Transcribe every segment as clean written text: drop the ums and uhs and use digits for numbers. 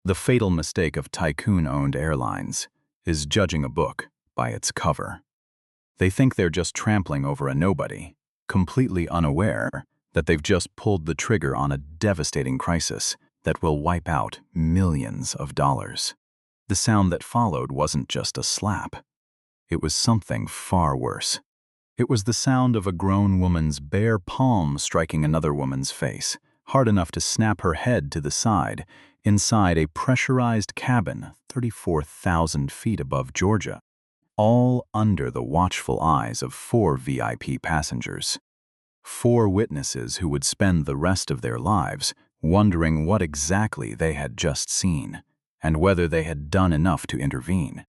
The fatal mistake of tycoon-owned airlines is judging a book by its cover. They think they're just trampling over a nobody, completely unaware that they've just pulled the trigger on a devastating crisis that will wipe out millions of dollars. The sound that followed wasn't just a slap. It was something far worse. It was the sound of a grown woman's bare palm striking another woman's face, hard enough to snap her head to the side, inside a pressurized cabin 34,000 feet above Georgia, all under the watchful eyes of 4 VIP passengers. 4 witnesses who would spend the rest of their lives wondering what exactly they had just seen, and whether they had done enough to intervene.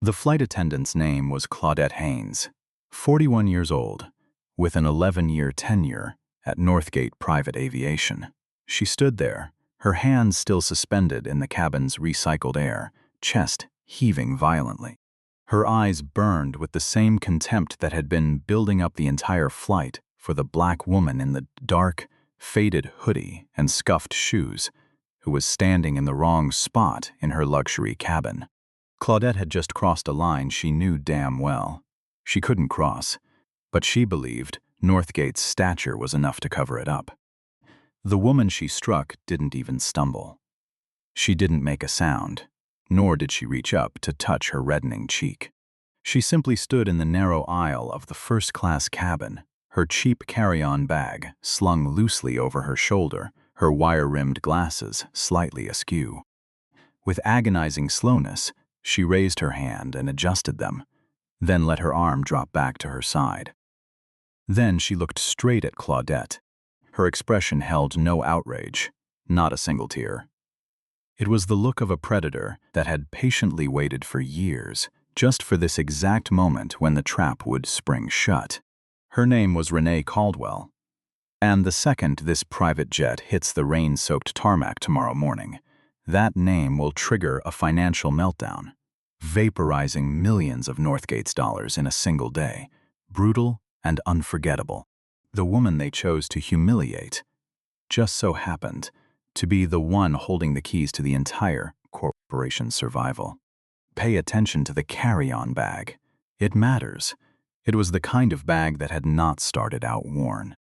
The flight attendant's name was Claudette Haynes, 41 years old, with an 11-year tenure at Northgate Private Aviation. She stood there, her hands still suspended in the cabin's recycled air, chest heaving violently. Her eyes burned with the same contempt that had been building up the entire flight for the black woman in the dark, faded hoodie and scuffed shoes, who was standing in the wrong spot in her luxury cabin. Claudette had just crossed a line she knew damn well. She couldn't cross, but she believed Northgate's stature was enough to cover it up. The woman she struck didn't even stumble. She didn't make a sound, nor did she reach up to touch her reddening cheek. She simply stood in the narrow aisle of the first-class cabin, her cheap carry-on bag slung loosely over her shoulder, her wire-rimmed glasses slightly askew. With agonizing slowness, she raised her hand and adjusted them, then let her arm drop back to her side. Then she looked straight at Claudette. Her expression held no outrage, not a single tear. It was the look of a predator that had patiently waited for years, just for this exact moment when the trap would spring shut. Her name was Renee Caldwell, and the second this private jet hits the rain-soaked tarmac tomorrow morning, that name will trigger a financial meltdown, vaporizing millions of Northgate's dollars in a single day, brutal and unforgettable. The woman they chose to humiliate just so happened to be the one holding the keys to the entire corporation's survival. Pay attention to the carry-on bag. It matters. It was the kind of bag that had not started out worn.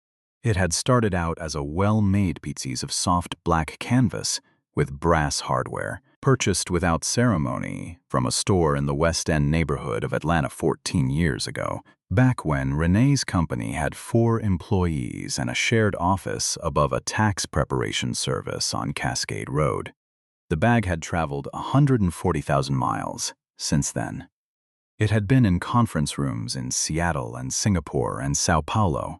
It had started out as a well-made piece of soft black canvas with brass hardware, purchased without ceremony from a store in the West End neighborhood of Atlanta 14 years ago, back when Renee's company had 4 employees and a shared office above a tax preparation service on Cascade Road. The bag had traveled 140,000 miles since then. It had been in conference rooms in Seattle and Singapore and Sao Paulo,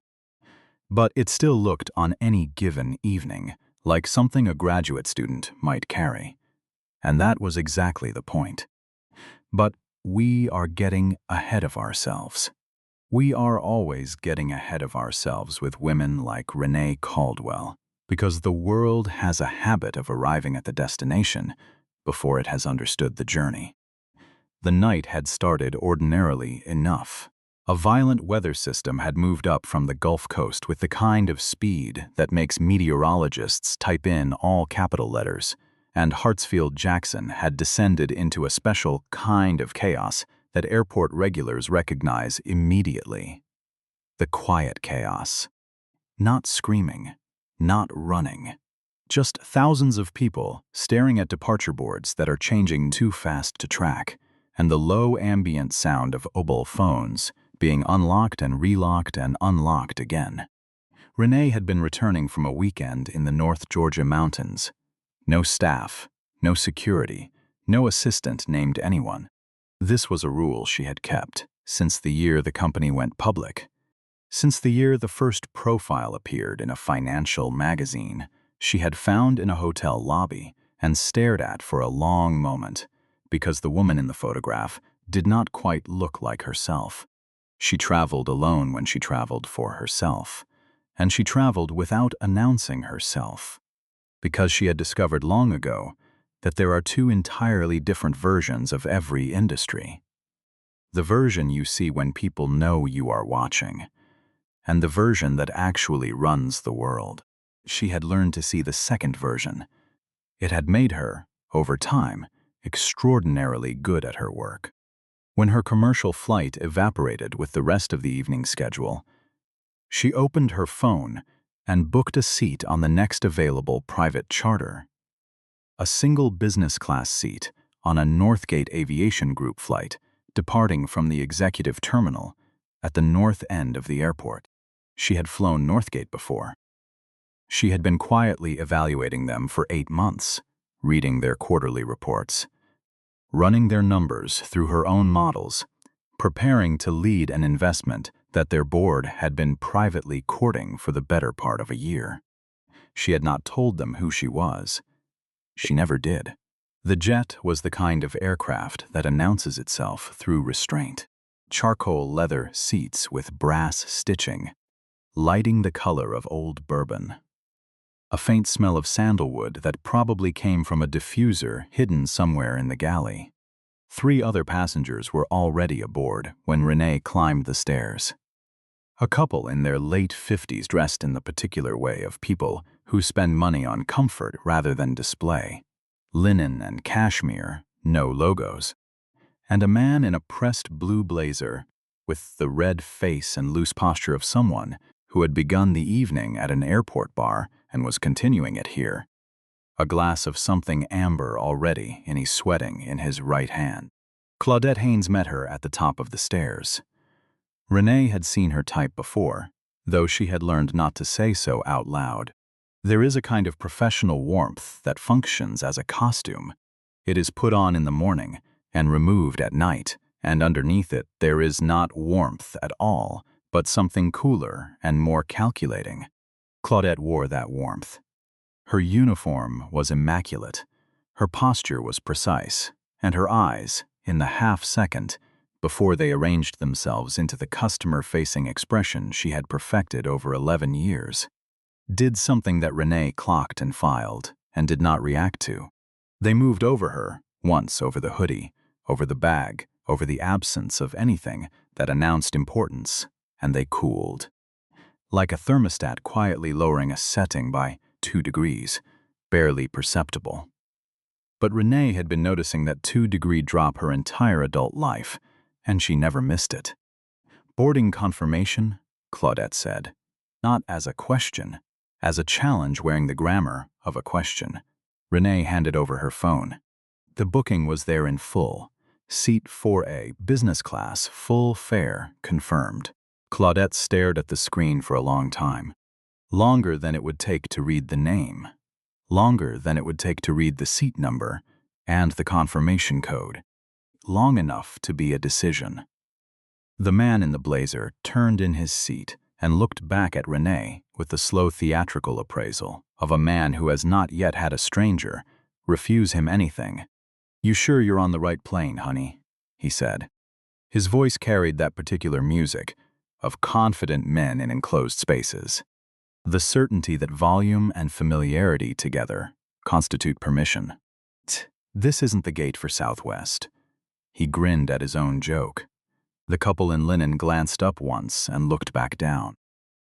but it still looked on any given evening like something a graduate student might carry. And that was exactly the point. But we are getting ahead of ourselves. We are always getting ahead of ourselves with women like Renee Caldwell, because the world has a habit of arriving at the destination before it has understood the journey. The night had started ordinarily enough. A violent weather system had moved up from the Gulf Coast with the kind of speed that makes meteorologists type in all capital letters, and Hartsfield-Jackson had descended into a special kind of chaos that airport regulars recognize immediately. The quiet chaos. Not screaming, not running. Just thousands of people staring at departure boards that are changing too fast to track, and the low ambient sound of mobile phones being unlocked and relocked and unlocked again. Renee had been returning from a weekend in the North Georgia mountains. No staff, no security, no assistant named anyone. This was a rule she had kept since the year the company went public. Since the year the first profile appeared in a financial magazine she had found in a hotel lobby and stared at for a long moment, because the woman in the photograph did not quite look like herself. She traveled alone when she traveled for herself, and she traveled without announcing herself, because she had discovered long ago that there are 2 entirely different versions of every industry. The version you see when people know you are watching, and the version that actually runs the world. She had learned to see the second version. It had made her, over time, extraordinarily good at her work. When her commercial flight evaporated with the rest of the evening schedule, she opened her phone and booked a seat on the next available private charter. A single business class seat on a Northgate Aviation Group flight departing from the executive terminal at the north end of the airport. She had flown Northgate before. She had been quietly evaluating them for 8 months, reading their quarterly reports, running their numbers through her own models, preparing to lead an investment that their board had been privately courting for the better part of a year. She had not told them who she was. She never did. The jet was the kind of aircraft that announces itself through restraint. Charcoal leather seats with brass stitching, lighting the color of old bourbon. A faint smell of sandalwood that probably came from a diffuser hidden somewhere in the galley. 3 other passengers were already aboard when Renee climbed the stairs. A couple in their late 50s dressed in the particular way of people who spend money on comfort rather than display. Linen and cashmere, no logos. And a man in a pressed blue blazer with the red face and loose posture of someone who had begun the evening at an airport bar and was continuing it here. A glass of something amber already, and he's sweating in his right hand. Claudette Haynes met her at the top of the stairs. Renee had seen her type before, though she had learned not to say so out loud. There is a kind of professional warmth that functions as a costume. It is put on in the morning and removed at night, and underneath it there is not warmth at all, but something cooler and more calculating. Claudette wore that warmth. Her uniform was immaculate, her posture was precise, and her eyes, in the half-second, before they arranged themselves into the customer-facing expression she had perfected over 11 years, did something that Renee clocked and filed, and did not react to. They moved over her, once over the hoodie, over the bag, over the absence of anything that announced importance, and they cooled. Like a thermostat quietly lowering a setting by 2 degrees, barely perceptible. But Renee had been noticing that 2-degree drop her entire adult life, and she never missed it. Boarding confirmation, Claudette said, not as a question, as a challenge wearing the grammar of a question. Renee handed over her phone. The booking was there in full. Seat 4A, business class, full fare, confirmed. Claudette stared at the screen for a long time. Longer than it would take to read the name. Longer than it would take to read the seat number and the confirmation code. Long enough to be a decision. The man in the blazer turned in his seat and looked back at Renee with the slow theatrical appraisal of a man who has not yet had a stranger refuse him anything. "You sure you're on the right plane, honey?" he said. His voice carried that particular music of confident men in enclosed spaces. The certainty that volume and familiarity together constitute permission. This isn't the gate for Southwest. He grinned at his own joke. The couple in linen glanced up once and looked back down.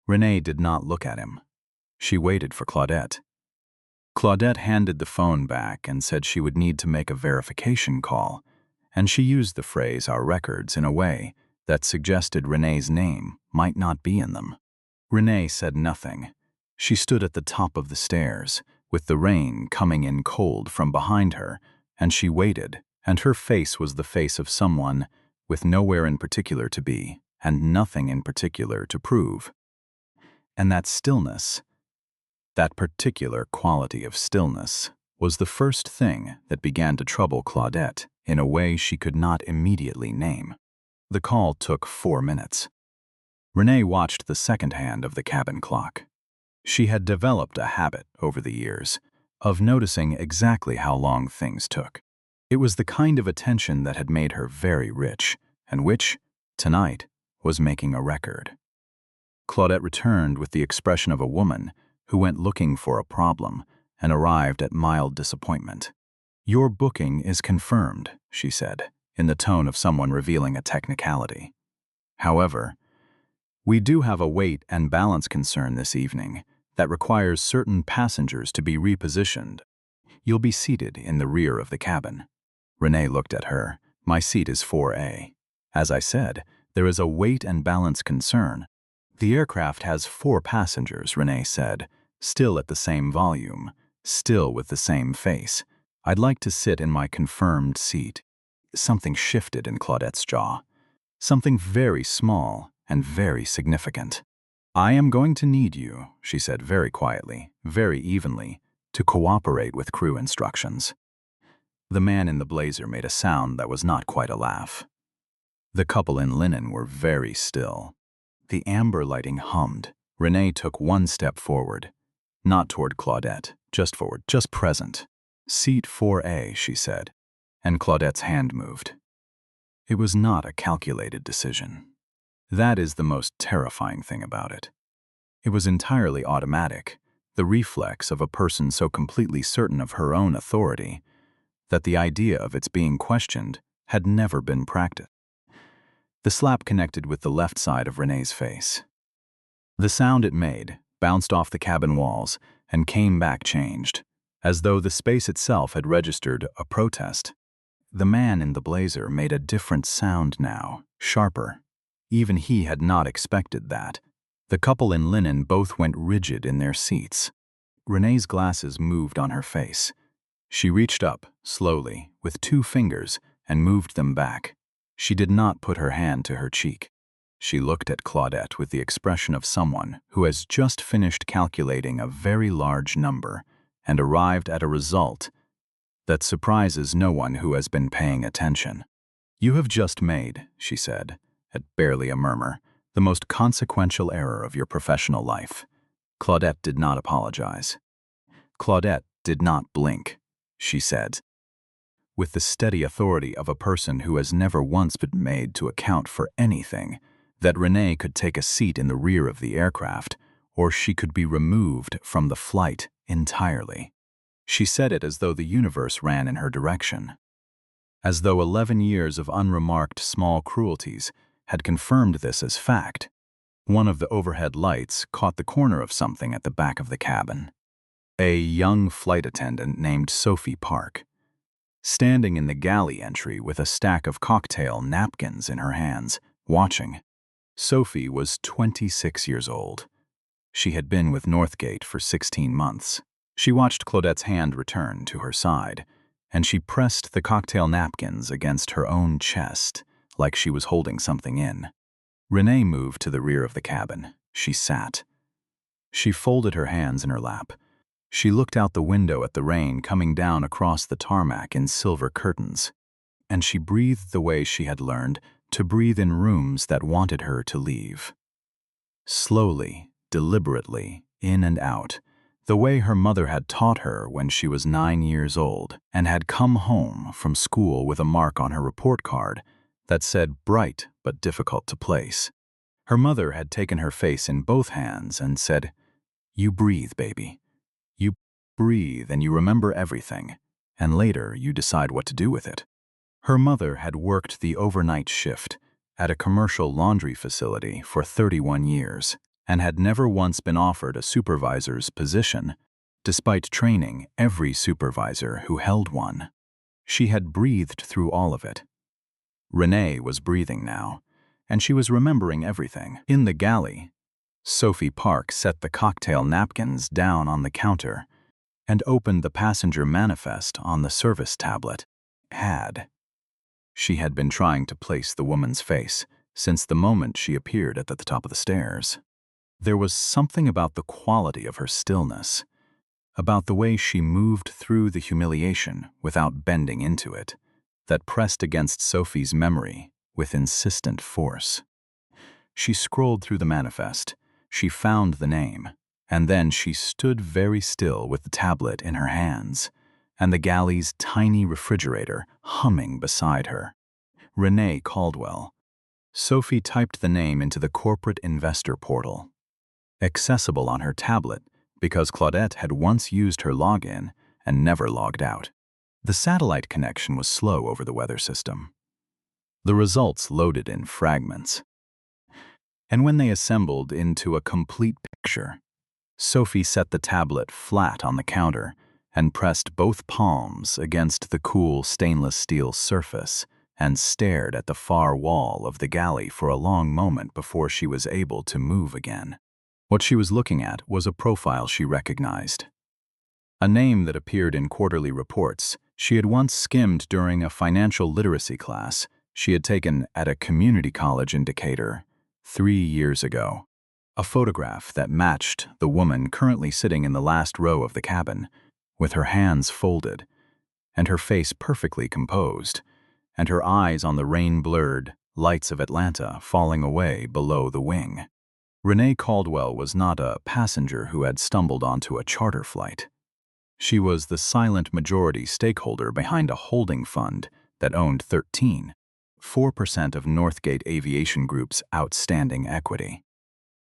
Renee did not look at him. She waited for Claudette. Claudette handed the phone back and said she would need to make a verification call, and she used the phrase "our records" in a way that suggested Renee's name might not be in them. Renee said nothing. She stood at the top of the stairs, with the rain coming in cold from behind her, and she waited, and her face was the face of someone with nowhere in particular to be, and nothing in particular to prove. And that stillness, that particular quality of stillness, was the first thing that began to trouble Claudette in a way she could not immediately name. The call took 4 minutes. Renee watched the second hand of the cabin clock. She had developed a habit over the years of noticing exactly how long things took. It was the kind of attention that had made her very rich, and which, tonight, was making a record. Claudette returned with the expression of a woman who went looking for a problem and arrived at mild disappointment. "Your booking is confirmed," she said, in the tone of someone revealing a technicality. "However, we do have a weight and balance concern this evening that requires certain passengers to be repositioned. You'll be seated in the rear of the cabin. Renee looked at her. My seat is 4A. As I said, there is a weight and balance concern. The aircraft has 4 passengers, Renee said, still at the same volume, still with the same face. I'd like to sit in my confirmed seat. Something shifted in Claudette's jaw. Something very small and very significant. I am going to need you, she said very quietly, very evenly, to cooperate with crew instructions. The man in the blazer made a sound that was not quite a laugh. The couple in linen were very still. The amber lighting hummed. Renee took one step forward. Not toward Claudette, just forward, just present. Seat 4A, she said, and Claudette's hand moved. It was not a calculated decision. That is the most terrifying thing about it. It was entirely automatic, the reflex of a person so completely certain of her own authority that the idea of its being questioned had never been practiced. The slap connected with the left side of Renee's face. The sound it made bounced off the cabin walls and came back changed, as though the space itself had registered a protest. The man in the blazer made a different sound now, sharper. Even he had not expected that. The couple in linen both went rigid in their seats. Renee's glasses moved on her face. She reached up, slowly, with 2 fingers, and moved them back. She did not put her hand to her cheek. She looked at Claudette with the expression of someone who has just finished calculating a very large number and arrived at a result that surprises no one who has been paying attention. You have just made, she said, at barely a murmur, the most consequential error of your professional life. Claudette did not apologize. Claudette did not blink, she said, with the steady authority of a person who has never once been made to account for anything, that Renee could take a seat in the rear of the aircraft, or she could be removed from the flight entirely. She said it as though the universe ran in her direction, as though 11 years of unremarked small cruelties had confirmed this as fact. One of the overhead lights caught the corner of something at the back of the cabin. A young flight attendant named Sophie Park, standing in the galley entry with a stack of cocktail napkins in her hands, watching. Sophie was 26 years old. She had been with Northgate for 16 months. She watched Claudette's hand return to her side, and she pressed the cocktail napkins against her own chest, like she was holding something in. Renee moved to the rear of the cabin. She sat. She folded her hands in her lap. She looked out the window at the rain coming down across the tarmac in silver curtains, and she breathed the way she had learned to breathe in rooms that wanted her to leave. Slowly, deliberately, in and out, the way her mother had taught her when she was 9 years old and had come home from school with a mark on her report card that said bright but difficult to place. Her mother had taken her face in both hands and said, "You breathe, baby. You breathe and you remember everything, and later you decide what to do with it." Her mother had worked the overnight shift at a commercial laundry facility for 31 years and had never once been offered a supervisor's position, despite training every supervisor who held one. She had breathed through all of it. Renee was breathing now, and she was remembering everything. In the galley, Sophie Park set the cocktail napkins down on the counter and opened the passenger manifest on the service tablet. She had been trying to place the woman's face since the moment she appeared at the top of the stairs. There was something about the quality of her stillness, about the way she moved through the humiliation without bending into it, that pressed against Sophie's memory with insistent force. She scrolled through the manifest, she found the name, and then she stood very still with the tablet in her hands, and the galley's tiny refrigerator humming beside her. Renee Caldwell. Sophie typed the name into the corporate investor portal, accessible on her tablet because Claudette had once used her login and never logged out. The satellite connection was slow over the weather system. The results loaded in fragments. And when they assembled into a complete picture, Sophie set the tablet flat on the counter and pressed both palms against the cool stainless steel surface and stared at the far wall of the galley for a long moment before she was able to move again. What she was looking at was a profile she recognized. A name that appeared in quarterly reports she had once skimmed during a financial literacy class she had taken at a community college in Decatur 3 years ago. A photograph that matched the woman currently sitting in the last row of the cabin, with her hands folded, and her face perfectly composed, and her eyes on the rain-blurred lights of Atlanta falling away below the wing. Renee Caldwell was not a passenger who had stumbled onto a charter flight. She was the silent majority stakeholder behind a holding fund that owned 13.4% of Northgate Aviation Group's outstanding equity.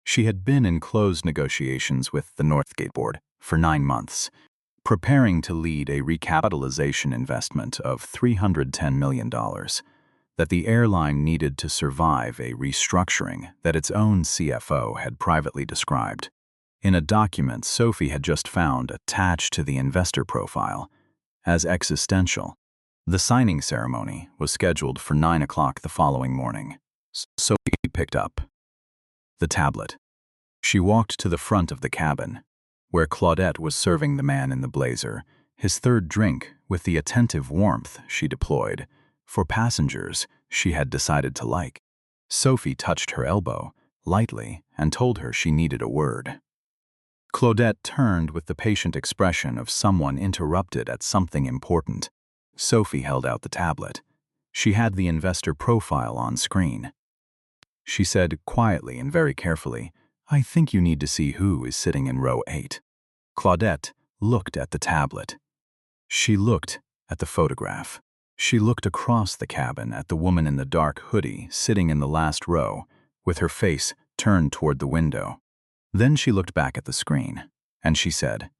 She had been in closed negotiations with the Northgate board for 9 months, preparing to lead a recapitalization investment of $310 million that the airline needed to survive a restructuring that its own CFO had privately described in a document Sophie had just found attached to the investor profile as existential. The signing ceremony was scheduled for 9 o'clock the following morning. Sophie picked up the tablet. She walked to the front of the cabin, where Claudette was serving the man in the blazer his third drink with the attentive warmth she deployed for passengers she had decided to like. Sophie touched her elbow lightly and told her she needed a word. Claudette turned with the patient expression of someone interrupted at something important. Sophie held out the tablet. She had the investor profile on screen. She said quietly and very carefully, "I think you need to see who is sitting in row 8. Claudette looked at the tablet. She looked at the photograph. She looked across the cabin at the woman in the dark hoodie sitting in the last row, with her face turned toward the window. Then she looked back at the screen, and she said,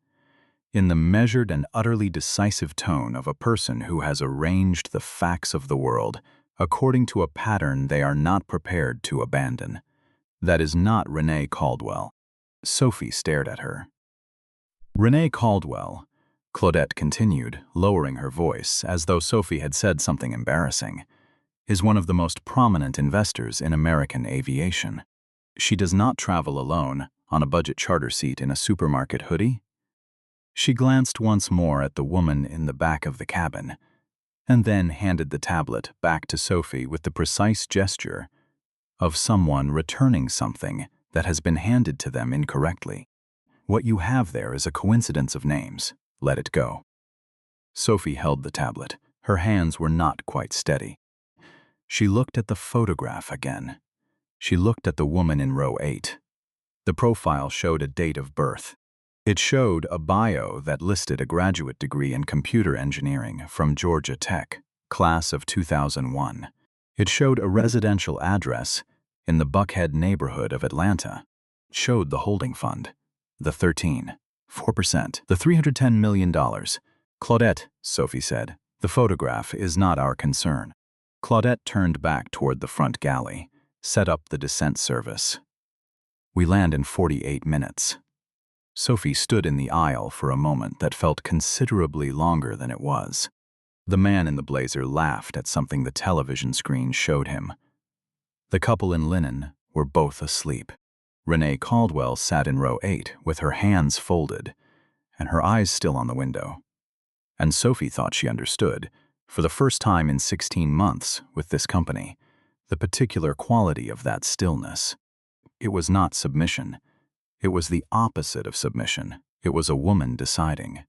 in the measured and utterly decisive tone of a person who has arranged the facts of the world according to a pattern they are not prepared to abandon, "That is not Renee Caldwell." Sophie stared at her. "Renee Caldwell," Claudette continued, lowering her voice as though Sophie had said something embarrassing, "is one of the most prominent investors in American aviation. She does not travel alone on a budget charter seat in a supermarket hoodie." She glanced once more at the woman in the back of the cabin, and then handed the tablet back to Sophie with the precise gesture of someone returning something that has been handed to them incorrectly. "What you have there is a coincidence of names. Let it go." Sophie held the tablet. Her hands were not quite steady. She looked at the photograph again. She looked at the woman in row 8. The profile showed a date of birth. It showed a bio that listed a graduate degree in computer engineering from Georgia Tech, class of 2001. It showed a residential address in the Buckhead neighborhood of Atlanta. It showed the holding fund, the 13.4%, the $310 million. "Claudette," Sophie said, "the photograph is not our concern." Claudette turned back toward the front galley, set up the descent service. "We land in 48 minutes. Sophie stood in the aisle for a moment that felt considerably longer than it was. The man in the blazer laughed at something the television screen showed him. The couple in linen were both asleep. Renee Caldwell sat in row 8 with her hands folded and her eyes still on the window. And Sophie thought she understood, for the first time in 16 months with this company, the particular quality of that stillness. It was not submission. It was the opposite of submission. It was a woman deciding.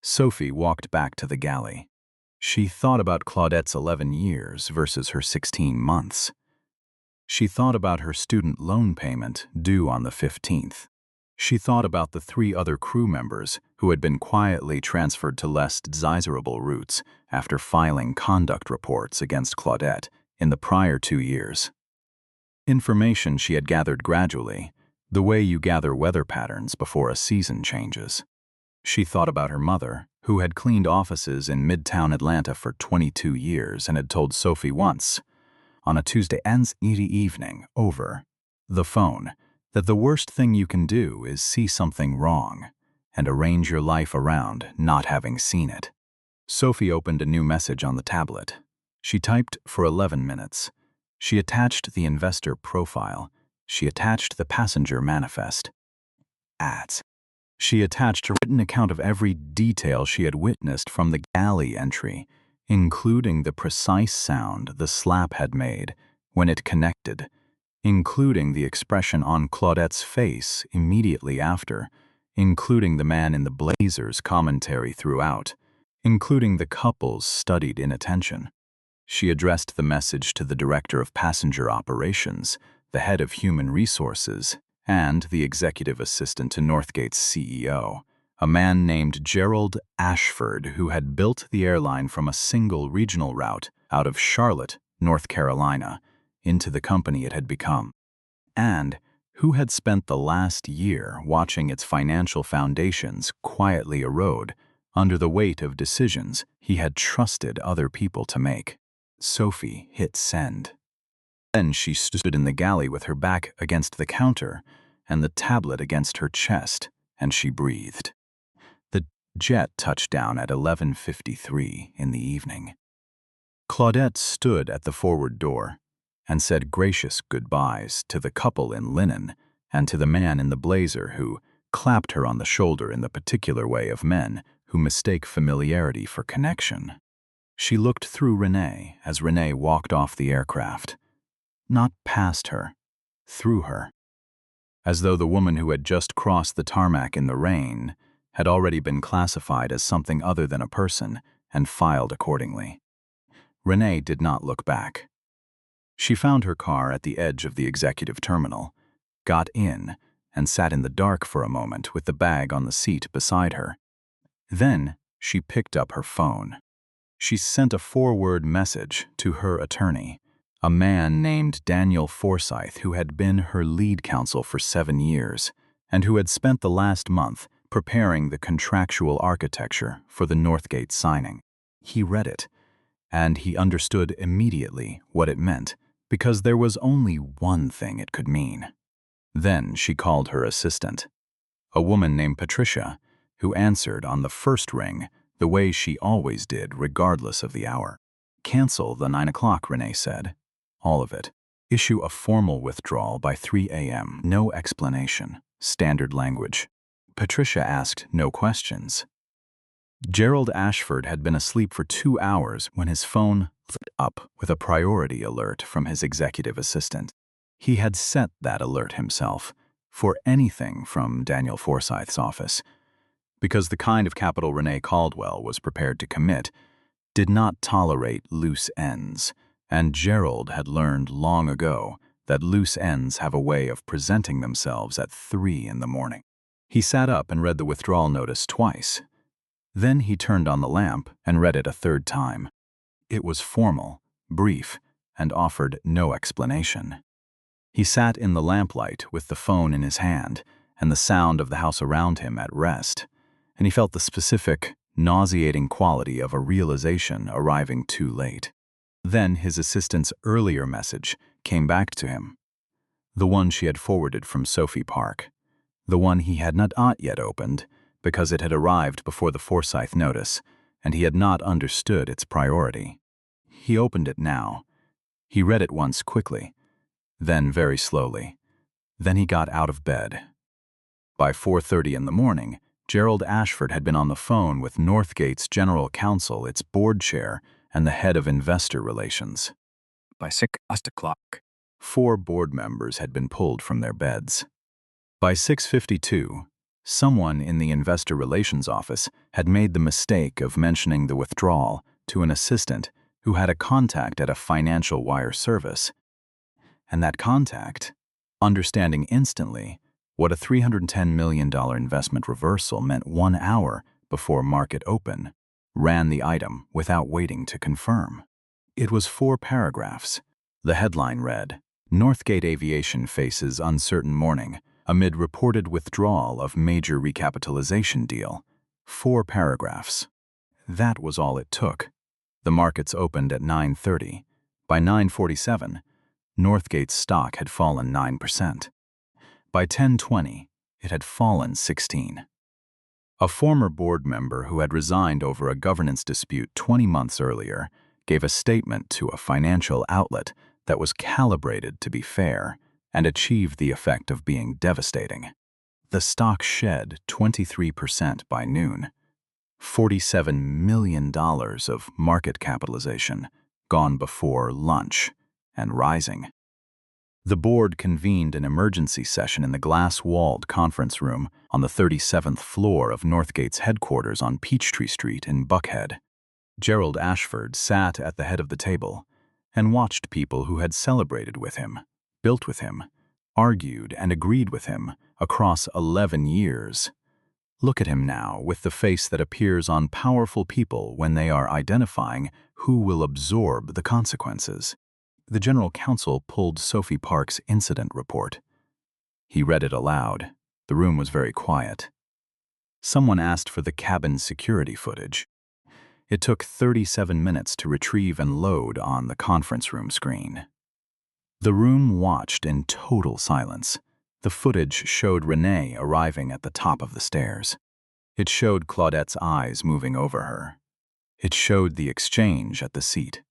Sophie walked back to the galley. She thought about Claudette's 11 years versus her 16 months. She thought about her student loan payment due on the 15th. She thought about the 3 other crew members who had been quietly transferred to less desirable routes after filing conduct reports against Claudette in the prior 2 years. Information she had gathered gradually, the way you gather weather patterns before a season changes. She thought about her mother, who had cleaned offices in Midtown Atlanta for 22 years and had told Sophie once, on a Tuesday evening over the phone, that the worst thing you can do is see something wrong and arrange your life around not having seen it. Sophie opened a new message on the tablet. She typed for 11 minutes. She attached the investor profile. She attached the passenger manifest. Ads. She attached a written account of every detail she had witnessed from the galley entry, including the precise sound the slap had made when it connected, including the expression on Claudette's face immediately after, including the man in the blazer's commentary throughout, including the couple's studied inattention. She addressed the message to the director of passenger operations, the head of human resources, and the executive assistant to Northgate's CEO, a man named Gerald Ashford, who had built the airline from a single regional route out of Charlotte, North Carolina, into the company it had become, and who had spent the last year watching its financial foundations quietly erode under the weight of decisions he had trusted other people to make. Sophie hit send. Then she stood in the galley with her back against the counter and the tablet against her chest, and she breathed. The jet touched down at 11:53 in the evening. Claudette stood at the forward door and said gracious goodbyes to the couple in linen and to the man in the blazer who clapped her on the shoulder in the particular way of men who mistake familiarity for connection. She looked through Renee as Renee walked off the aircraft. Not past her, through her. As though the woman who had just crossed the tarmac in the rain had already been classified as something other than a person and filed accordingly. Renee did not look back. She found her car at the edge of the executive terminal, got in, and sat in the dark for a moment with the bag on the seat beside her. Then she picked up her phone. She sent a 4-word message to her attorney, a man named Daniel Forsyth, who had been her lead counsel for 7 years and who had spent the last month preparing the contractual architecture for the Northgate signing. He read it, and he understood immediately what it meant, because there was only one thing it could mean. Then she called her assistant, a woman named Patricia, who answered on the first ring the way she always did regardless of the hour. Cancel the 9 o'clock, Renee said. All of it. Issue a formal withdrawal by 3 a.m. No explanation. Standard language. Patricia asked no questions. Gerald Ashford had been asleep for 2 hours when his phone lit up with a priority alert from his executive assistant. He had set that alert himself for anything from Daniel Forsyth's office, because the kind of capital Renee Caldwell was prepared to commit did not tolerate loose ends, and Gerald had learned long ago that loose ends have a way of presenting themselves at 3 in the morning. He sat up and read the withdrawal notice twice. Then he turned on the lamp and read it a third time. It was formal, brief, and offered no explanation. He sat in the lamplight with the phone in his hand and the sound of the house around him at rest, and he felt the specific, nauseating quality of a realization arriving too late. Then his assistant's earlier message came back to him, the one she had forwarded from Sophie Park, the one he had not yet opened because it had arrived before the Forsyth notice, and he had not understood its priority. He opened it now. He read it once quickly, then very slowly. Then he got out of bed. By 4:30 in the morning, Gerald Ashford had been on the phone with Northgate's general counsel, its board chair, and the head of investor relations. By 6 o'clock, 4 board members had been pulled from their beds. By 6:52, someone in the investor relations office had made the mistake of mentioning the withdrawal to an assistant who had a contact at a financial wire service. And that contact, understanding instantly what a $310 million investment reversal meant 1 hour before market open, ran the item without waiting to confirm. It was 4 paragraphs. The headline read, "Northgate Aviation faces uncertain morning amid reported withdrawal of major recapitalization deal." 4 paragraphs. That was all it took. The markets opened at 9:30. By 9:47, Northgate's stock had fallen 9%. By 10:20, it had fallen 16. A former board member who had resigned over a governance dispute 20 months earlier gave a statement to a financial outlet that was calibrated to be fair and achieved the effect of being devastating. The stock shed 23% by noon. $47 million of market capitalization gone before lunch and rising. The board convened an emergency session in the glass-walled conference room on the 37th floor of Northgate's headquarters on Peachtree Street in Buckhead. Gerald Ashford sat at the head of the table and watched people who had celebrated with him, built with him, argued and agreed with him across 11 years. Look at him now with the face that appears on powerful people when they are identifying who will absorb the consequences. The general counsel pulled Sophie Park's incident report. He read it aloud. The room was very quiet. Someone asked for the cabin security footage. It took 37 minutes to retrieve and load on the conference room screen. The room watched in total silence. The footage showed Renee arriving at the top of the stairs. It showed Claudette's eyes moving over her. It showed the exchange at the seat.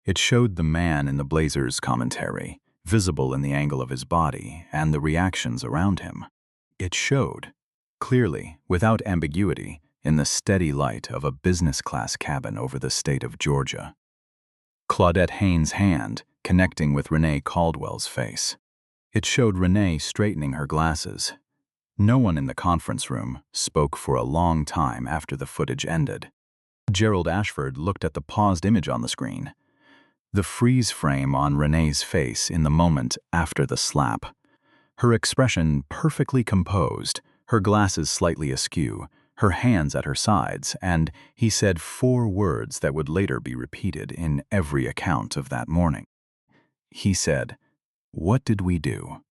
It showed the man in the blazer's commentary, visible in the angle of his body and the reactions around him. It showed, clearly, without ambiguity, in the steady light of a business-class cabin over the state of Georgia. Claudette Haynes' hand connecting with Renee Caldwell's face. It showed Renee straightening her glasses. No one in the conference room spoke for a long time after the footage ended. Gerald Ashford looked at the paused image on the screen. The freeze frame on Renee's face in the moment after the slap. Her expression perfectly composed, her glasses slightly askew, her hands at her sides, and he said 4 words that would later be repeated in every account of that morning. He said, "What did we do?"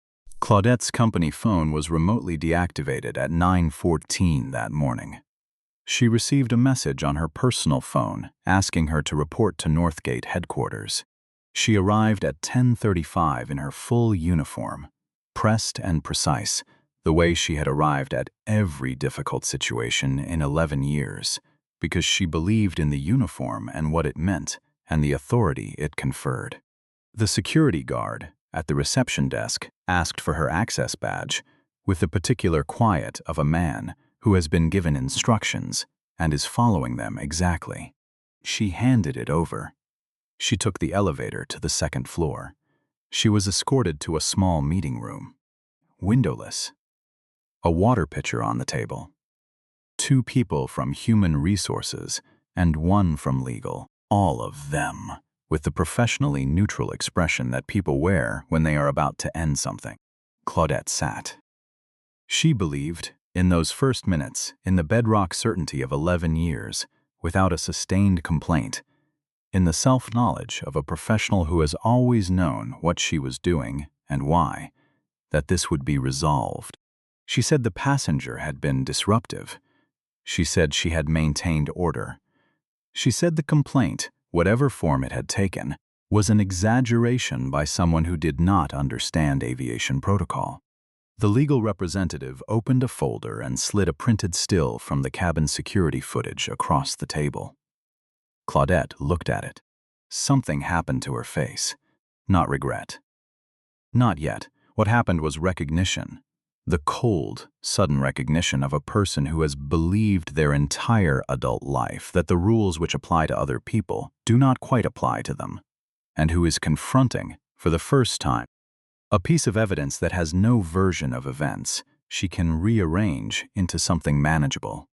Claudette's company phone was remotely deactivated at 9:14 that morning. She received a message on her personal phone asking her to report to Northgate headquarters. She arrived at 10:35 in her full uniform, pressed and precise, the way she had arrived at every difficult situation in 11 years, because she believed in the uniform and what it meant and the authority it conferred. The security guard at the reception desk asked for her access badge with the particular quiet of a man who has been given instructions and is following them exactly. She handed it over. She took the elevator to the 2nd floor. She was escorted to a small meeting room. Windowless. A water pitcher on the table. 2 people from human resources and 1 from legal. All of them with the professionally neutral expression that people wear when they are about to end something. Claudette sat. She believed, in those first minutes, in the bedrock certainty of 11 years, without a sustained complaint, in the self-knowledge of a professional who has always known what she was doing and why, that this would be resolved. She said the passenger had been disruptive. She said she had maintained order. She said the complaint, whatever form it had taken, was an exaggeration by someone who did not understand aviation protocol. The legal representative opened a folder and slid a printed still from the cabin security footage across the table. Claudette looked at it. Something happened to her face. Not regret. Not yet. What happened was recognition. The cold, sudden recognition of a person who has believed their entire adult life that the rules which apply to other people do not quite apply to them, and who is confronting, for the first time, a piece of evidence that has no version of events she can rearrange into something manageable.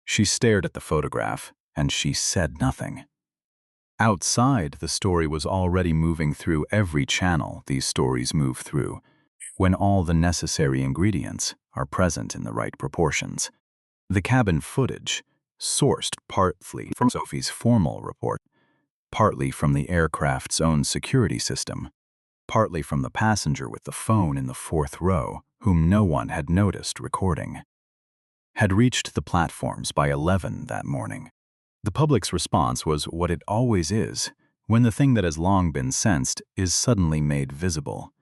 She stared at the photograph, and she said nothing. Outside, the story was already moving through every channel these stories move through, when all the necessary ingredients are present in the right proportions. The cabin footage, sourced partly from Sophie's formal report, partly from the aircraft's own security system, partly from the passenger with the phone in the 4th row, whom no one had noticed recording, had reached the platforms by 11 that morning. The public's response was what it always is when the thing that has long been sensed is suddenly made visible,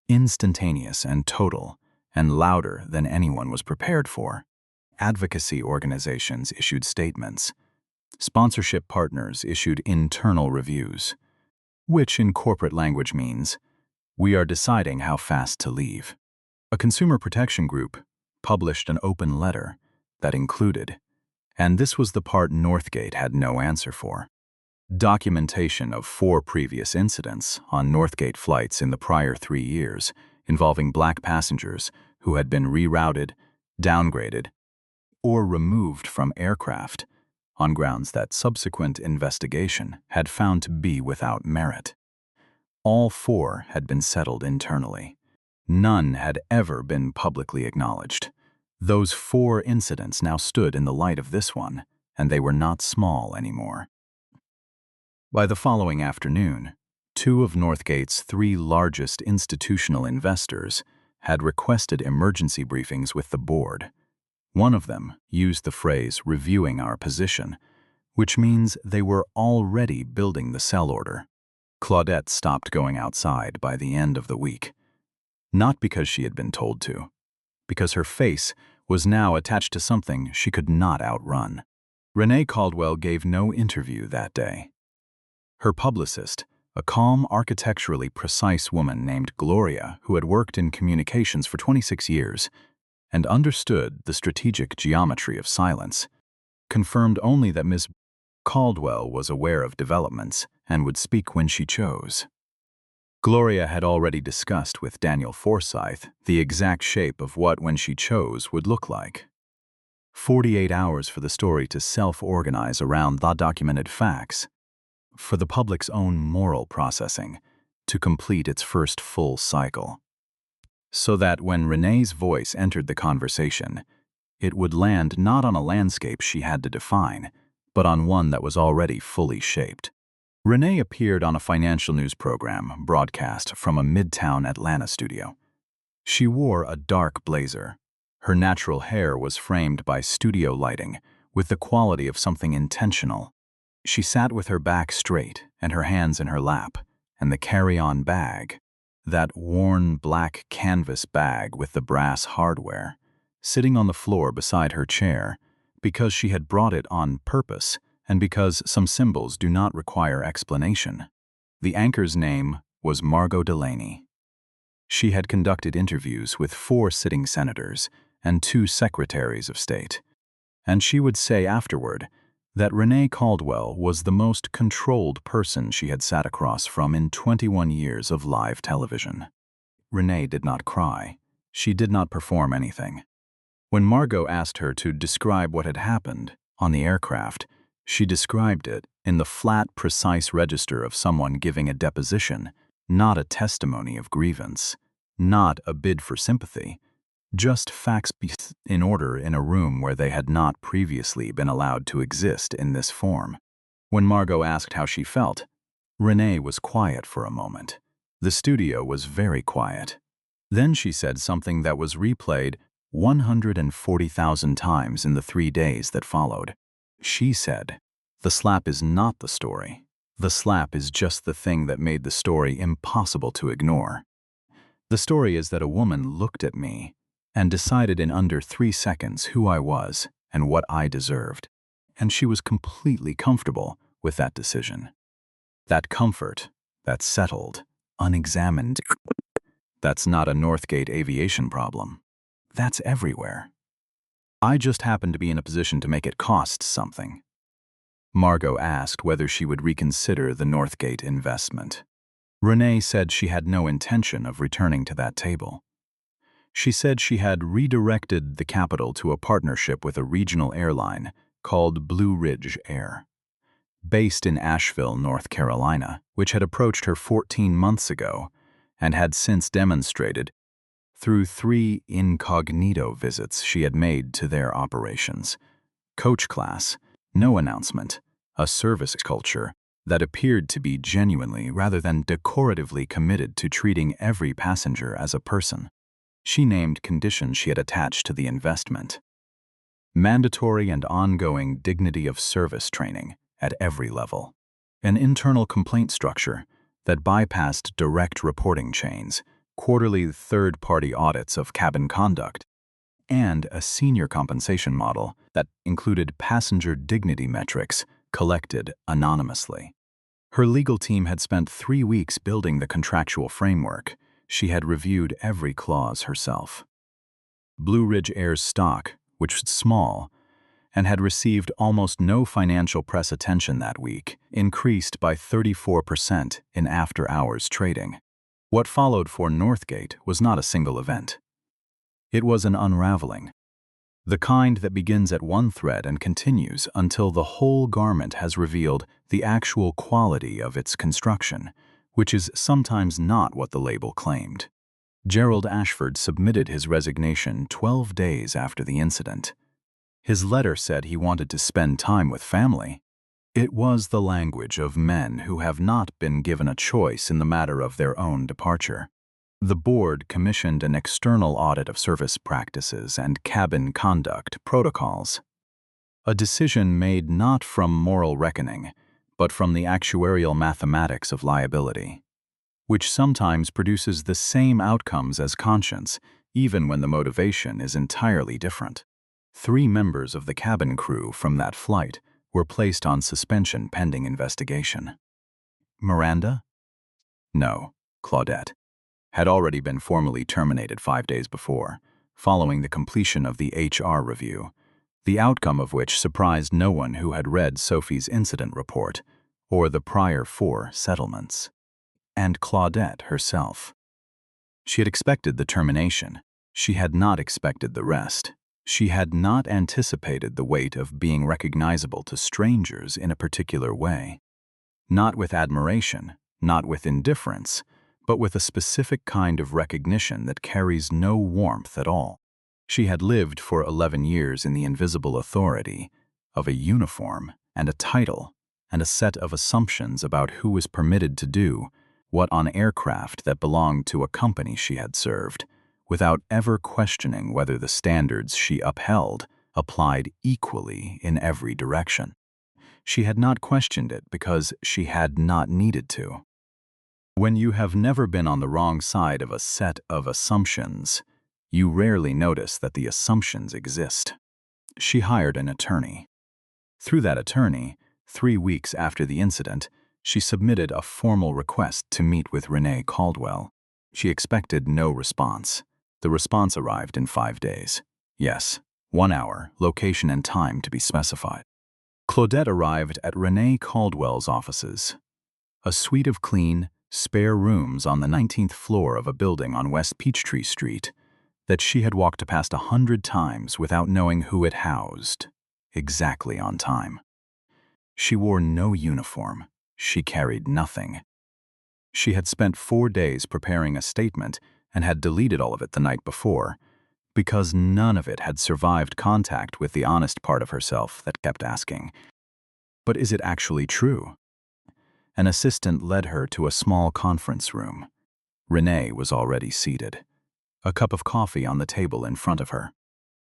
instantaneous and total, and louder than anyone was prepared for. Advocacy organizations issued statements. Sponsorship partners issued internal reviews, which in corporate language means, "We are deciding how fast to leave." A consumer protection group published an open letter that included, and this was the part Northgate had no answer for, documentation of 4 previous incidents on Northgate flights in the prior 3 years involving Black passengers who had been rerouted, downgraded, or removed from aircraft on grounds that subsequent investigation had found to be without merit. All 4 had been settled internally. None had ever been publicly acknowledged. Those 4 incidents now stood in the light of this one, and they were not small anymore. By the following afternoon, 2 of Northgate's 3 largest institutional investors had requested emergency briefings with the board. One of them used the phrase "reviewing our position," which means they were already building the sell order. Claudette stopped going outside by the end of the week. Not because she had been told to, because her face was now attached to something she could not outrun. Renee Caldwell gave no interview that day. Her publicist, a calm, architecturally precise woman named Gloria who had worked in communications for 26 years and understood the strategic geometry of silence, confirmed only that Ms. Caldwell was aware of developments and would speak when she chose. Gloria had already discussed with Daniel Forsyth the exact shape of what when she chose would look like. 48 hours for the story to self-organize around the documented facts, for the public's own moral processing to complete its first full cycle, so that when Renee's voice entered the conversation, it would land not on a landscape she had to define, but on one that was already fully shaped. Renee appeared on a financial news program broadcast from a midtown Atlanta studio. She wore a dark blazer. Her natural hair was framed by studio lighting with the quality of something intentional. She sat with her back straight and her hands in her lap, and the carry-on bag, that worn black canvas bag with the brass hardware, sitting on the floor beside her chair because she had brought it on purpose and because some symbols do not require explanation. The anchor's name was Margot Delaney. She had conducted interviews with 4 sitting senators and 2 secretaries of state, and she would say afterward that Renee Caldwell was the most controlled person she had sat across from in 21 years of live television. Renee did not cry. She did not perform anything. When Margot asked her to describe what had happened on the aircraft, she described it in the flat, precise register of someone giving a deposition, not a testimony of grievance, not a bid for sympathy, just facts in order in a room where they had not previously been allowed to exist in this form. When Margot asked how she felt, Renee was quiet for a moment. The studio was very quiet. Then she said something that was replayed 140,000 times in the 3 days that followed. She said, "The slap is not the story. The slap is just the thing that made the story impossible to ignore. The story is that a woman looked at me and decided in under 3 seconds who I was and what I deserved, and she was completely comfortable with that decision. That comfort, that settled, unexamined, that's not a Northgate Aviation problem. That's everywhere. I just happened to be in a position to make it cost something." Margot asked whether she would reconsider the Northgate investment. Renee said she had no intention of returning to that table. She said she had redirected the capital to a partnership with a regional airline called Blue Ridge Air, based in Asheville, North Carolina, which had approached her 14 months ago and had since demonstrated through 3 incognito visits she had made to their operations. Coach class, no announcement, a service culture that appeared to be genuinely rather than decoratively committed to treating every passenger as a person. She named conditions she had attached to the investment. Mandatory and ongoing dignity of service training at every level. An internal complaint structure that bypassed direct reporting chains, quarterly third-party audits of cabin conduct, and a senior compensation model that included passenger dignity metrics collected anonymously. Her legal team had spent 3 weeks building the contractual framework. She had reviewed every clause herself. Blue Ridge Air's stock, which was small and had received almost no financial press attention that week, increased by 34% in after-hours trading. What followed for Northgate was not a single event. It was an unraveling, the kind that begins at one thread and continues until the whole garment has revealed the actual quality of its construction, which is sometimes not what the label claimed. Gerald Ashford submitted his resignation 12 days after the incident. His letter said he wanted to spend time with family. It was the language of men who have not been given a choice in the matter of their own departure. The board commissioned an external audit of service practices and cabin conduct protocols. A decision made not from moral reckoning, but from the actuarial mathematics of liability, which sometimes produces the same outcomes as conscience, even when the motivation is entirely different. 3 members of the cabin crew from that flight were placed on suspension pending investigation. Miranda? No, Claudette had already been formally terminated 5 days before, following the completion of the HR review, the outcome of which surprised no one who had read Sophie's incident report or the prior 4 settlements. And Claudette herself. She had expected the termination. She had not expected the rest. She had not anticipated the weight of being recognizable to strangers in a particular way. Not with admiration, not with indifference, but with a specific kind of recognition that carries no warmth at all. She had lived for 11 years in the invisible authority of a uniform and a title and a set of assumptions about who was permitted to do what on aircraft that belonged to a company she had served, without ever questioning whether the standards she upheld applied equally in every direction. She had not questioned it because she had not needed to. When you have never been on the wrong side of a set of assumptions, you rarely notice that the assumptions exist. She hired an attorney. Through that attorney, 3 weeks after the incident, she submitted a formal request to meet with Renee Caldwell. She expected no response. The response arrived in 5 days. Yes, 1 hour, location and time to be specified. Claudette arrived at Renee Caldwell's offices, a suite of clean, spare rooms on the 19th floor of a building on West Peachtree Street that she had walked past 100 times without knowing who it housed, exactly on time. She wore no uniform. She carried nothing. She had spent 4 days preparing a statement and had deleted all of it the night before, because none of it had survived contact with the honest part of herself that kept asking, "But is it actually true?" An assistant led her to a small conference room. Renee was already seated, a cup of coffee on the table in front of her,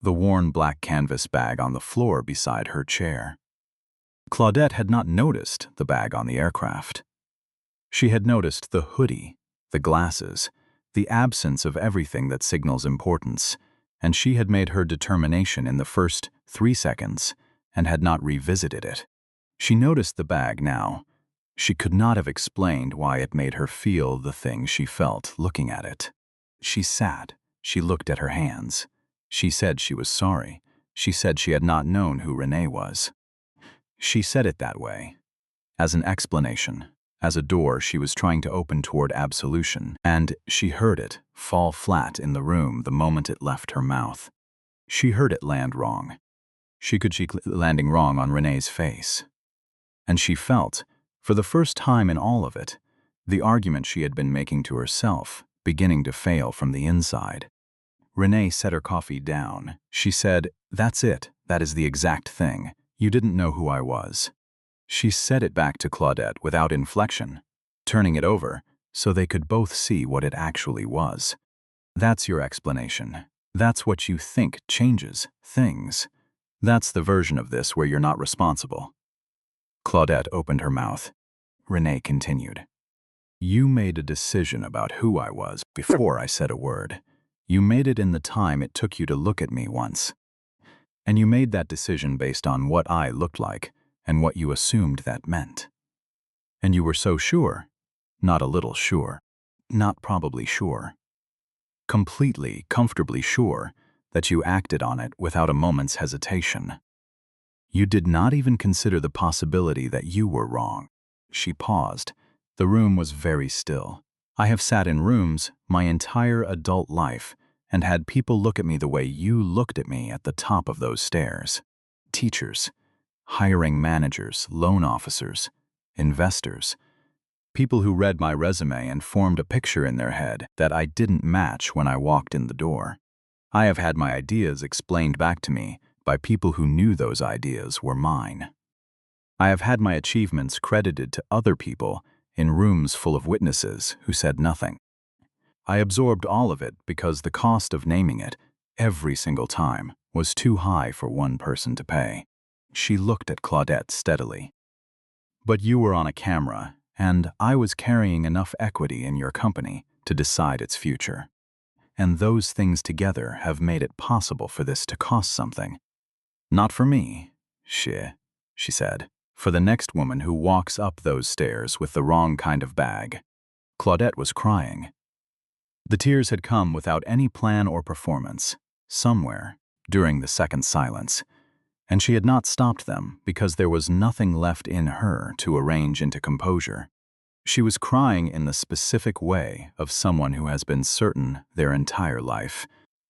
the worn black canvas bag on the floor beside her chair. Claudette had not noticed the bag on the aircraft. She had noticed the hoodie, the glasses, the absence of everything that signals importance, and she had made her determination in the first 3 seconds and had not revisited it. She noticed the bag now. She could not have explained why it made her feel the thing she felt looking at it. She sat. She looked at her hands. She said she was sorry. She said she had not known who Renee was. She said it that way, as an explanation, as a door she was trying to open toward absolution, and she heard it fall flat in the room the moment it left her mouth. She heard it land wrong. She could see landing wrong on Renee's face. And she felt, for the first time in all of it, the argument she had been making to herself beginning to fail from the inside. Renee set her coffee down. She said, "That's it. That is the exact thing. You didn't know who I was." She said it back to Claudette without inflection, turning it over so they could both see what it actually was. "That's your explanation. That's what you think changes things. That's the version of this where you're not responsible." Claudette opened her mouth. Renee continued, "You made a decision about who I was before I said a word. You made it in the time it took you to look at me once. And you made that decision based on what I looked like and what you assumed that meant. And you were so sure, not a little sure, not probably sure, completely, comfortably sure that you acted on it without a moment's hesitation. You did not even consider the possibility that you were wrong. She paused. The room was very still. I have sat in rooms my entire adult life and had people look at me the way you looked at me at the top of those stairs. Teachers, hiring managers, loan officers, investors, people who read my resume and formed a picture in their head that I didn't match when I walked in the door. I have had my ideas explained back to me by people who knew those ideas were mine. I have had my achievements credited to other people in rooms full of witnesses who said nothing. I absorbed all of it because the cost of naming it, every single time, was too high for one person to pay. She looked at Claudette steadily. But you were on a camera, and I was carrying enough equity in your company to decide its future. And those things together have made it possible for this to cost something. Not for me, she said. For the next woman who walks up those stairs with the wrong kind of bag. Claudette was crying. The tears had come without any plan or performance, somewhere, during the second silence, and she had not stopped them because there was nothing left in her to arrange into composure. She was crying in the specific way of someone who has been certain their entire life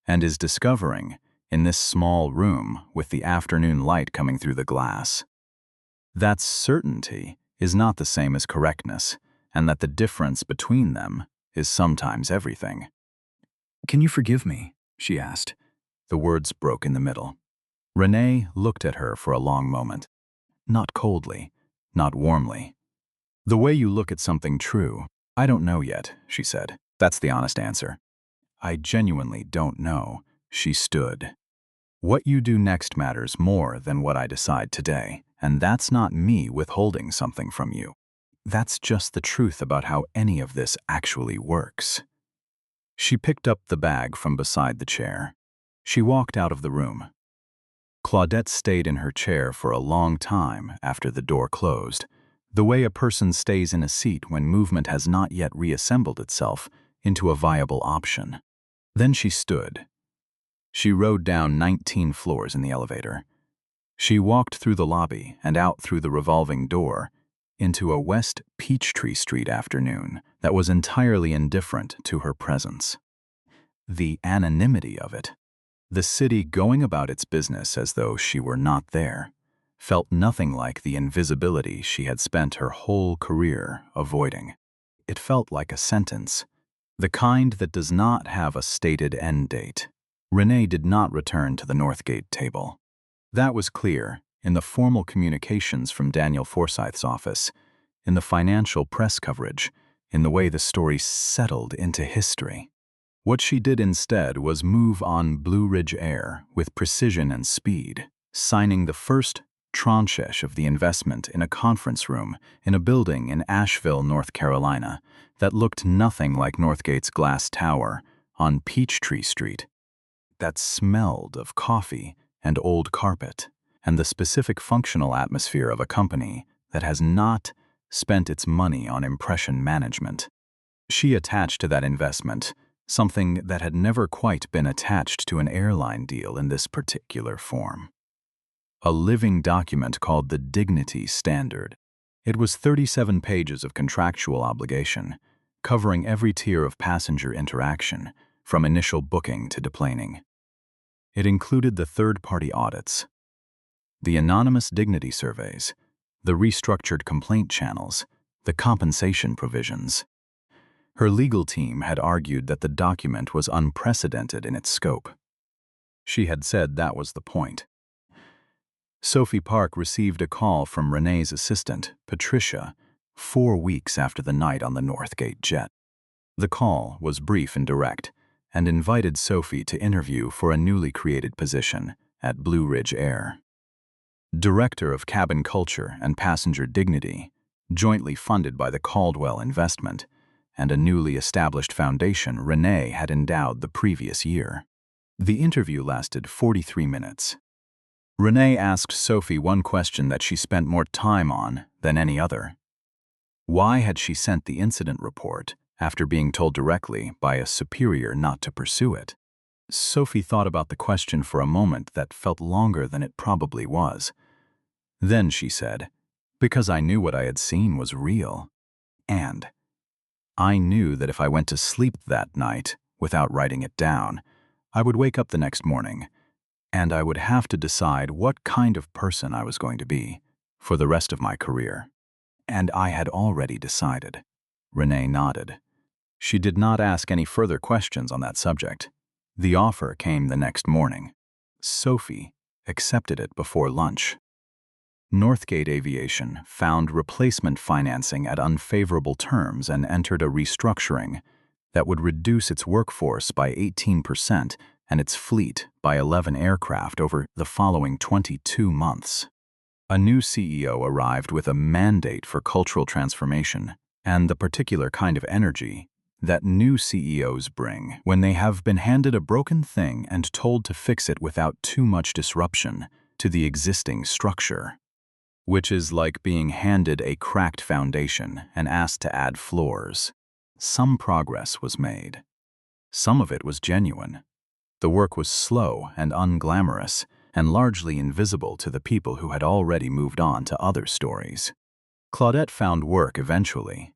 and is discovering, in this small room with the afternoon light coming through the glass, that certainty is not the same as correctness, and that the difference between them is sometimes everything. "Can you forgive me?" she asked. The words broke in the middle. Renee looked at her for a long moment. Not coldly, not warmly. "The way you look at something true, I don't know yet," she said. "That's the honest answer. I genuinely don't know." She stood. "What you do next matters more than what I decide today, and that's not me withholding something from you. That's just the truth about how any of this actually works." She picked up the bag from beside the chair. She walked out of the room. Claudette stayed in her chair for a long time after the door closed, the way a person stays in a seat when movement has not yet reassembled itself into a viable option. Then she stood. She rode down 19 floors in the elevator. She walked through the lobby and out through the revolving door into a West Peachtree Street afternoon that was entirely indifferent to her presence. The anonymity of it, the city going about its business as though she were not there, felt nothing like the invisibility she had spent her whole career avoiding. It felt like a sentence, the kind that does not have a stated end date. Renee did not return to the Northgate table. That was clear in the formal communications from Daniel Forsyth's office, in the financial press coverage, in the way the story settled into history. What she did instead was move on Blue Ridge Air with precision and speed, signing the first tranche of the investment in a conference room in a building in Asheville, North Carolina, that looked nothing like Northgate's glass tower on Peachtree Street, that smelled of coffee and old carpet, and the specific functional atmosphere of a company that has not spent its money on impression management. She attached to that investment something that had never quite been attached to an airline deal in this particular form. A living document called the Dignity Standard. It was 37 pages of contractual obligation, covering every tier of passenger interaction, from initial booking to deplaning. It included the third-party audits, the anonymous dignity surveys, the restructured complaint channels, the compensation provisions. Her legal team had argued that the document was unprecedented in its scope. She had said that was the point. Sophie Park received a call from Renee's assistant, Patricia, 4 weeks after the night on the Northgate jet. The call was brief and direct, and invited Sophie to interview for a newly created position at Blue Ridge Air. Director of Cabin Culture and Passenger Dignity, jointly funded by the Caldwell investment, and a newly established foundation Renee had endowed the previous year. The interview lasted 43 minutes. Renee asked Sophie one question that she spent more time on than any other. Why had she sent the incident report after being told directly by a superior not to pursue it? Sophie thought about the question for a moment that felt longer than it probably was. Then she said, "Because I knew what I had seen was real. And I knew that if I went to sleep that night without writing it down, I would wake up the next morning, and I would have to decide what kind of person I was going to be for the rest of my career. And I had already decided." Renee nodded. She did not ask any further questions on that subject. The offer came the next morning. Sophie accepted it before lunch. Northgate Aviation found replacement financing at unfavorable terms and entered a restructuring that would reduce its workforce by 18% and its fleet by 11 aircraft over the following 22 months. A new CEO arrived with a mandate for cultural transformation and the particular kind of energy that new CEOs bring when they have been handed a broken thing and told to fix it without too much disruption to the existing structure, which is like being handed a cracked foundation and asked to add floors. Some progress was made. Some of it was genuine. The work was slow and unglamorous and largely invisible to the people who had already moved on to other stories. Claudette found work eventually,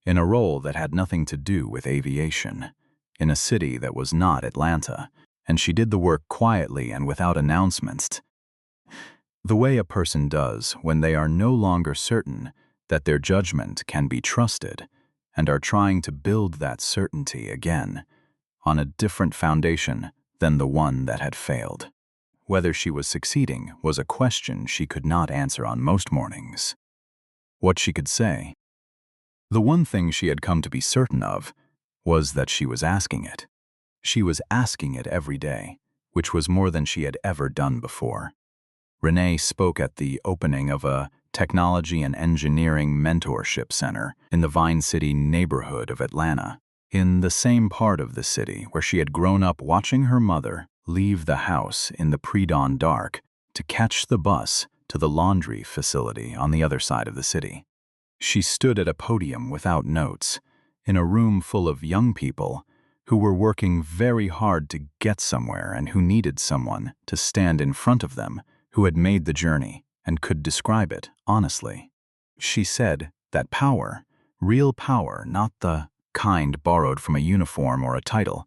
in a role that had nothing to do with aviation, in a city that was not Atlanta, and she did the work quietly and without announcements. The way a person does when they are no longer certain that their judgment can be trusted and are trying to build that certainty again on a different foundation than the one that had failed. Whether she was succeeding was a question she could not answer on most mornings. What she could say? The one thing she had come to be certain of was that she was asking it. She was asking it every day, which was more than she had ever done before. Renee spoke at the opening of a technology and engineering mentorship center in the Vine City neighborhood of Atlanta, in the same part of the city where she had grown up watching her mother leave the house in the pre-dawn dark to catch the bus to the laundry facility on the other side of the city. She stood at a podium without notes, in a room full of young people who were working very hard to get somewhere and who needed someone to stand in front of them who had made the journey and could describe it honestly. She said that power, real power, not the kind borrowed from a uniform or a title,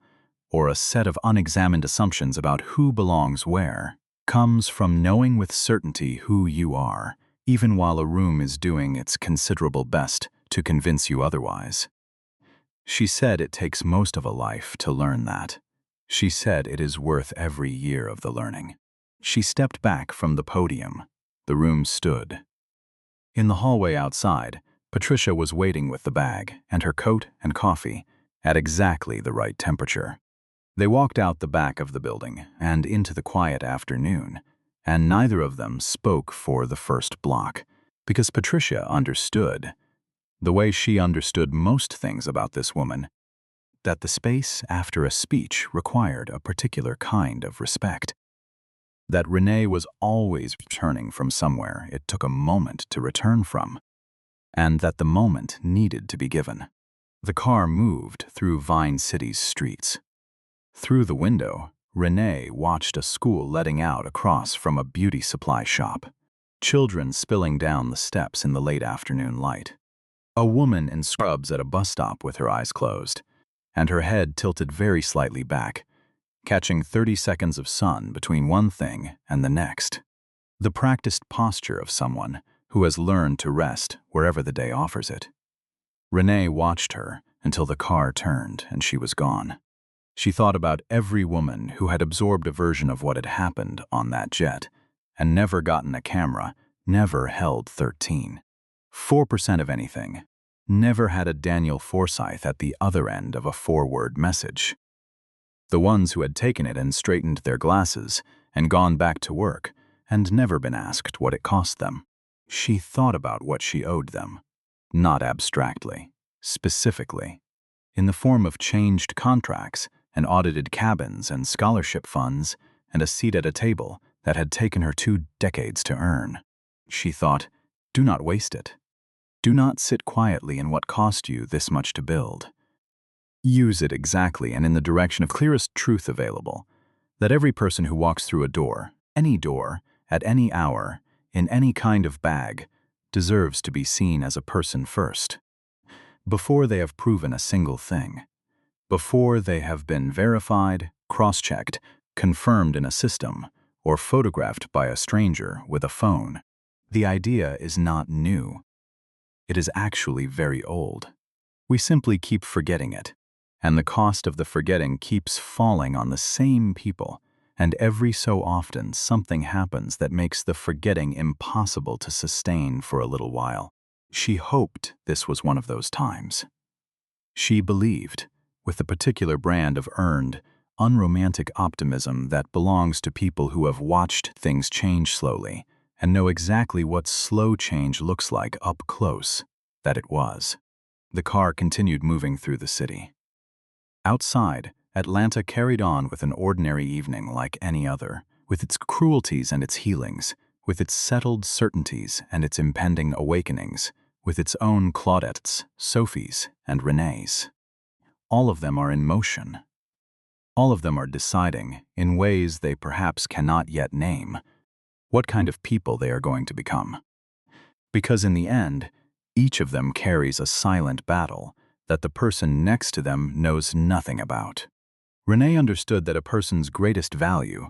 or a set of unexamined assumptions about who belongs where, comes from knowing with certainty who you are, even while a room is doing its considerable best to convince you otherwise. She said it takes most of a life to learn that. She said it is worth every year of the learning. She stepped back from the podium. The room stood. In the hallway outside, Patricia was waiting with the bag and her coat and coffee at exactly the right temperature. They walked out the back of the building and into the quiet afternoon, and neither of them spoke for the first block, because Patricia understood, the way she understood most things about this woman, that the space after a speech required a particular kind of respect. That Renee was always returning from somewhere it took a moment to return from, and that the moment needed to be given. The car moved through Vine City's streets. Through the window, Renee watched a school letting out across from a beauty supply shop, children spilling down the steps in the late afternoon light. A woman in scrubs at a bus stop with her eyes closed, and her head tilted very slightly back, catching 30 seconds of sun between one thing and the next. The practiced posture of someone who has learned to rest wherever the day offers it. Renee watched her until the car turned and she was gone. She thought about every woman who had absorbed a version of what had happened on that jet and never gotten a camera, never held 13. 4% of anything, never had a Daniel Forsyth at the other end of a 4-word message. The ones who had taken it and straightened their glasses and gone back to work and never been asked what it cost them. She thought about what she owed them, not abstractly, specifically. in the form of changed contracts and audited cabins and scholarship funds and a seat at a table that had taken her 2 decades to earn. She thought, do not waste it. Do not sit quietly in what cost you this much to build. Use it exactly and in the direction of clearest truth available, that every person who walks through a door, at any hour, in any kind of bag, deserves to be seen as a person first. Before they have proven a single thing. Before they have been verified, cross-checked, confirmed in a system, or photographed by a stranger with a phone. The idea is not new. It is actually very old. We simply keep forgetting it, and the cost of the forgetting keeps falling on the same people, and every so often something happens that makes the forgetting impossible to sustain for a little while. She hoped this was one of those times. She believed, with the particular brand of earned, unromantic optimism that belongs to people who have watched things change slowly and know exactly what slow change looks like up close, that it was. The car continued moving through the city. Outside, Atlanta carried on with an ordinary evening like any other, with its cruelties and its healings, with its settled certainties and its impending awakenings, with its own Claudettes, Sophies, and Renees. All of them are in motion. All of them are deciding, in ways they perhaps cannot yet name, what kind of people they are going to become. Because in the end, each of them carries a silent battle that the person next to them knows nothing about. Renee understood that a person's greatest value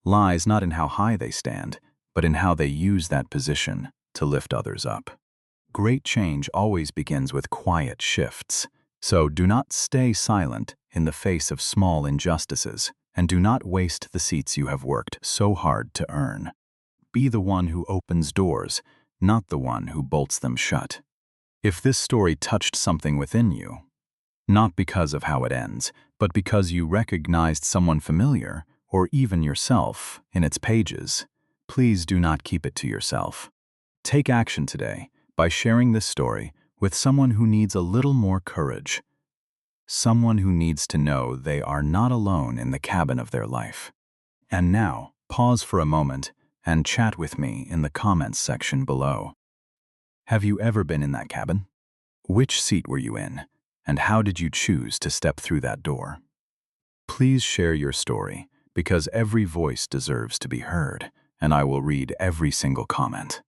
lies not in how high they stand, but in how they use that position to lift others up. Great change always begins with quiet shifts, so do not stay silent in the face of small injustices, and do not waste the seats you have worked so hard to earn. Be the one who opens doors, not the one who bolts them shut. If this story touched something within you, not because of how it ends, but because you recognized someone familiar, or even yourself, in its pages, please do not keep it to yourself. Take action today by sharing this story with someone who needs a little more courage, someone who needs to know they are not alone in the cabin of their life. And now, pause for a moment and chat with me in the comments section below. Have you ever been in that cabin? Which seat were you in, and how did you choose to step through that door? Please share your story, because every voice deserves to be heard, and I will read every single comment.